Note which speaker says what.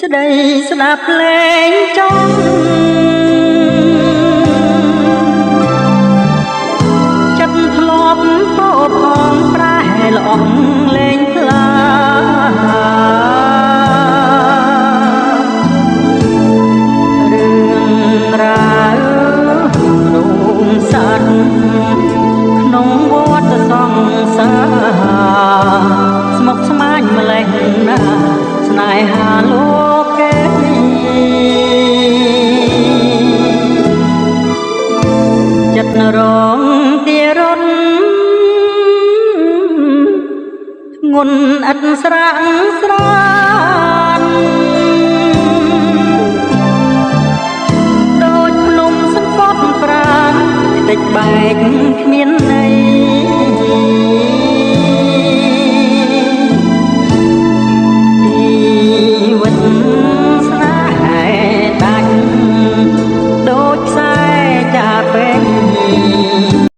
Speaker 1: ស្ដីស្ដាប់លេងចង់ចិត្តធ្លាប់ពោផងប្រែល្អងលេងខ្លារឿងរ៉ាវរោងសត្វក្នុងវត្តសង្សារស្មុគស្មាញម្លេះណាស្នេហាលោកេចិត្តរងទារុនងុនឥតស្រាំងស្រានដូចភ្នំសង្កត់ប្រាណតិចបែកគ្មានន័យ